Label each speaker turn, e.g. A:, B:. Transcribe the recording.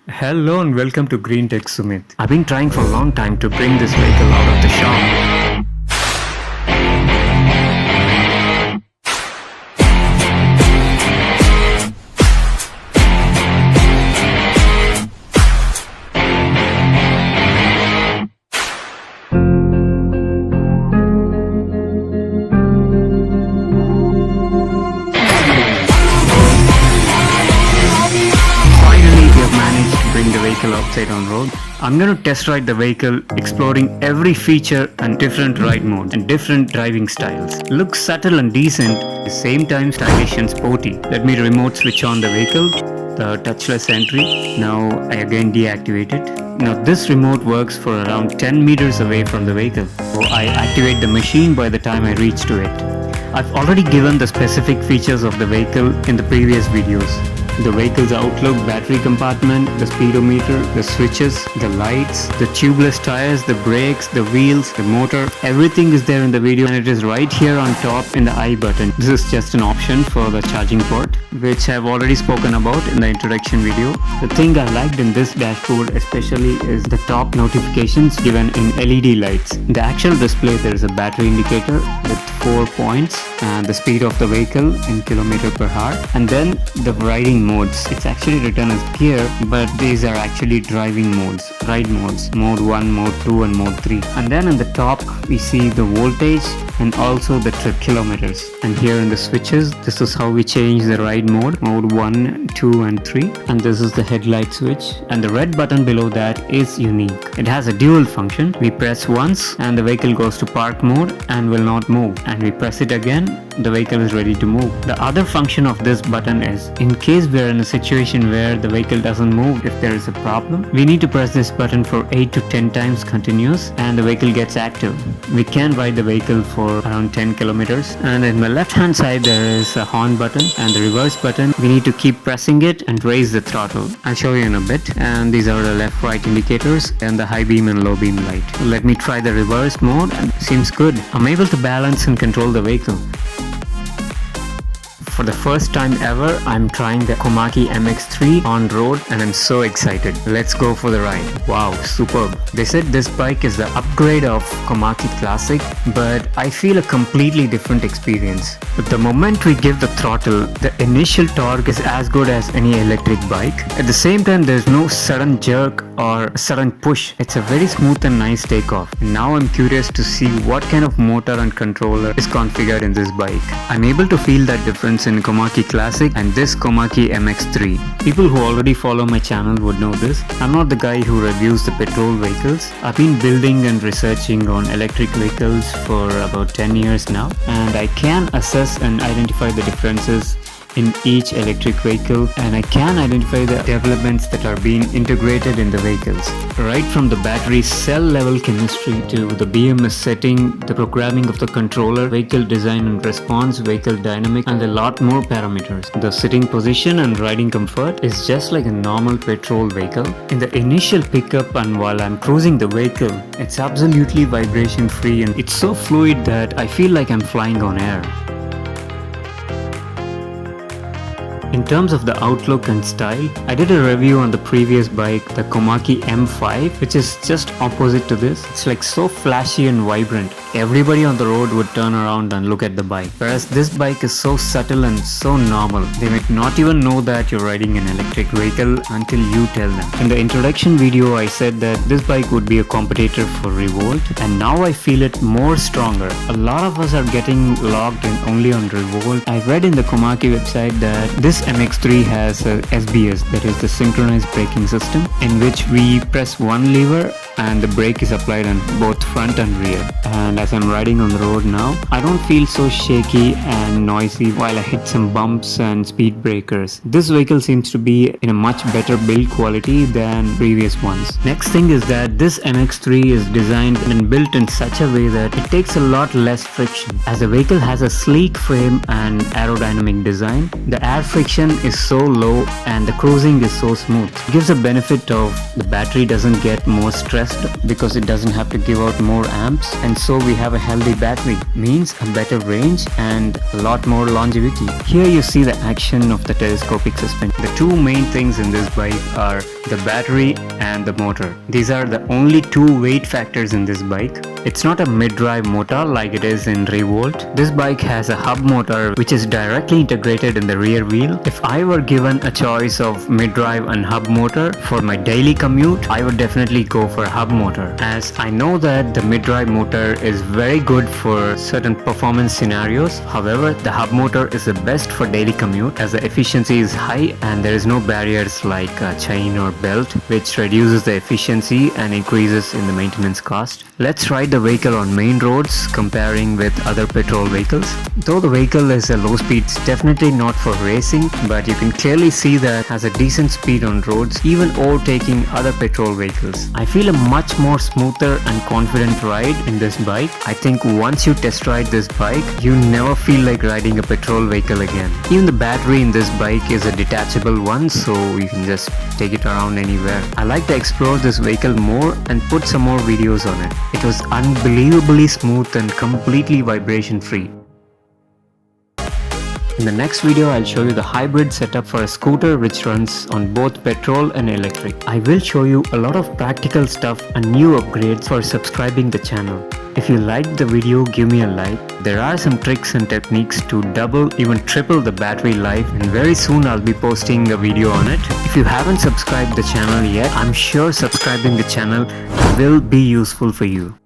A: Hello and welcome to Green Tech Sumit. I've been trying for a long time to bring this vehicle out of the shop. Outside on road. I'm going to test ride the vehicle, exploring every feature and different ride modes and different driving styles. Looks subtle and decent, at the same time stylish and sporty. Let me remote switch on the vehicle, the touchless entry. Now I again deactivate it. Now this remote works for around 10 meters away from the vehicle. So I activate the machine by the time I reach to it. I've already given the specific features of the vehicle in the previous videos. The vehicle's outlook, battery compartment, the speedometer, the switches, the lights, the tubeless tires, the brakes, the wheels, the motor, everything is there in the video and it is right here on top in the I button. This is just an option for the charging port, which I've already spoken about in the introduction video. The thing I liked in this dashboard especially is the top notifications given in LED lights. The actual display, there is a battery indicator with 4 points and the speed of the vehicle in kilometer per hour, and then the riding modes. It's actually written as gear, but these are actually driving modes, ride modes, mode 1, mode 2 and mode 3. And then in the top we see the voltage and also the trip kilometers. And here in the switches, this is how we change the ride mode 1, 2 and 3. And this is the headlight switch, and the red button below that is unique. It has a dual function. We press once and the vehicle goes to park mode and will not move, and we press it again, the vehicle is ready to move. The other function of this button is, in case we are in a situation where the vehicle doesn't move, if there is a problem, we need to press this button for 8 to 10 times continuous and the vehicle gets active. We can ride the vehicle for around 10 kilometers. And in the left hand side there is a horn button, and the reverse button, we need to keep pressing it and raise the throttle. I'll show you in a bit. And these are the left right indicators and the high beam and low beam light. Let me try the reverse mode, and seems good. I'm able to balance and control the vehicle. For the first time ever, I'm trying the Komaki MX3 on road and I'm so excited. Let's go for the ride. Wow, superb. They said this bike is the upgrade of Komaki Classic, but I feel a completely different experience. But the moment we give the throttle, the initial torque is as good as any electric bike. At the same time, there's no sudden jerk or sudden push. It's a very smooth and nice takeoff. Now I'm curious to see what kind of motor and controller is configured in this bike. I'm able to feel that difference in Komaki Classic and this Komaki MX3. People who already follow my channel would know this. I'm not the guy who reviews the petrol vehicles. I've been building and researching on electric vehicles for about 10 years now, and I can assess and identify the differences in each electric vehicle, and I can identify the developments that are being integrated in the vehicles. Right from the battery cell level chemistry to the BMS setting, the programming of the controller, vehicle design and response, vehicle dynamic, and a lot more parameters. The sitting position and riding comfort is just like a normal petrol vehicle. In the initial pickup and while I'm cruising the vehicle, it's absolutely vibration free and it's so fluid that I feel like I'm flying on air. In terms of the outlook and style, I did a review on the previous bike, the Komaki M5, which is just opposite to this. It's like so flashy and vibrant. Everybody on the road would turn around and look at the bike. Whereas this bike is so subtle and so normal. They might not even know that you're riding an electric vehicle until you tell them. In the introduction video, I said that this bike would be a competitor for Revolt, and now I feel it more stronger. A lot of us are getting logged in only on Revolt. I read in the Komaki website that this MX3 has a SBS, that is the synchronized braking system, in which we press one lever and the brake is applied on both front and rear. And as I'm riding on the road now, I don't feel so shaky and noisy while I hit some bumps and speed breakers. This vehicle seems to be in a much better build quality than previous ones. Next thing is that this MX3 is designed and built in such a way that it takes a lot less friction. As the vehicle has a sleek frame and aerodynamic design, the air friction is so low and the cruising is so smooth. It gives a benefit of the battery doesn't get more stressed because it doesn't have to give out more amps, and so we have a healthy battery, means a better range and a lot more longevity. Here you see the action of the telescopic suspension. The two main things in this bike are the battery and the motor. These are the only two weight factors in this bike. It's not a mid-drive motor like it is in Revolt. This bike has a hub motor which is directly integrated in the rear wheel. If I were given a choice of mid-drive and hub motor for my daily commute, I would definitely go for hub motor, as I know that the mid-drive motor is very good for certain performance scenarios. However, the hub motor is the best for daily commute as the efficiency is high and there is no barriers like a chain or belt, which reduces the efficiency and increases in the maintenance cost. Let's ride the vehicle on main roads comparing with other petrol vehicles. Though the vehicle is a low speed, it's definitely not for racing, but you can clearly see that it has a decent speed on roads, even overtaking other petrol vehicles. I feel a much more smoother and confident ride in this bike. I think once you test ride this bike, you never feel like riding a petrol vehicle again. Even the battery in this bike is a detachable one, so you can just take it around anywhere. I like to explore this vehicle more and put some more videos on it. It was unbelievably smooth and completely vibration free. In the next video, I'll show you the hybrid setup for a scooter which runs on both petrol and electric. I will show you a lot of practical stuff and new upgrades for subscribing the channel. If you liked the video, give me a like. There are some tricks and techniques to double, even triple the battery life, and very soon I'll be posting a video on it. If you haven't subscribed the channel yet, I'm sure subscribing the channel will be useful for you.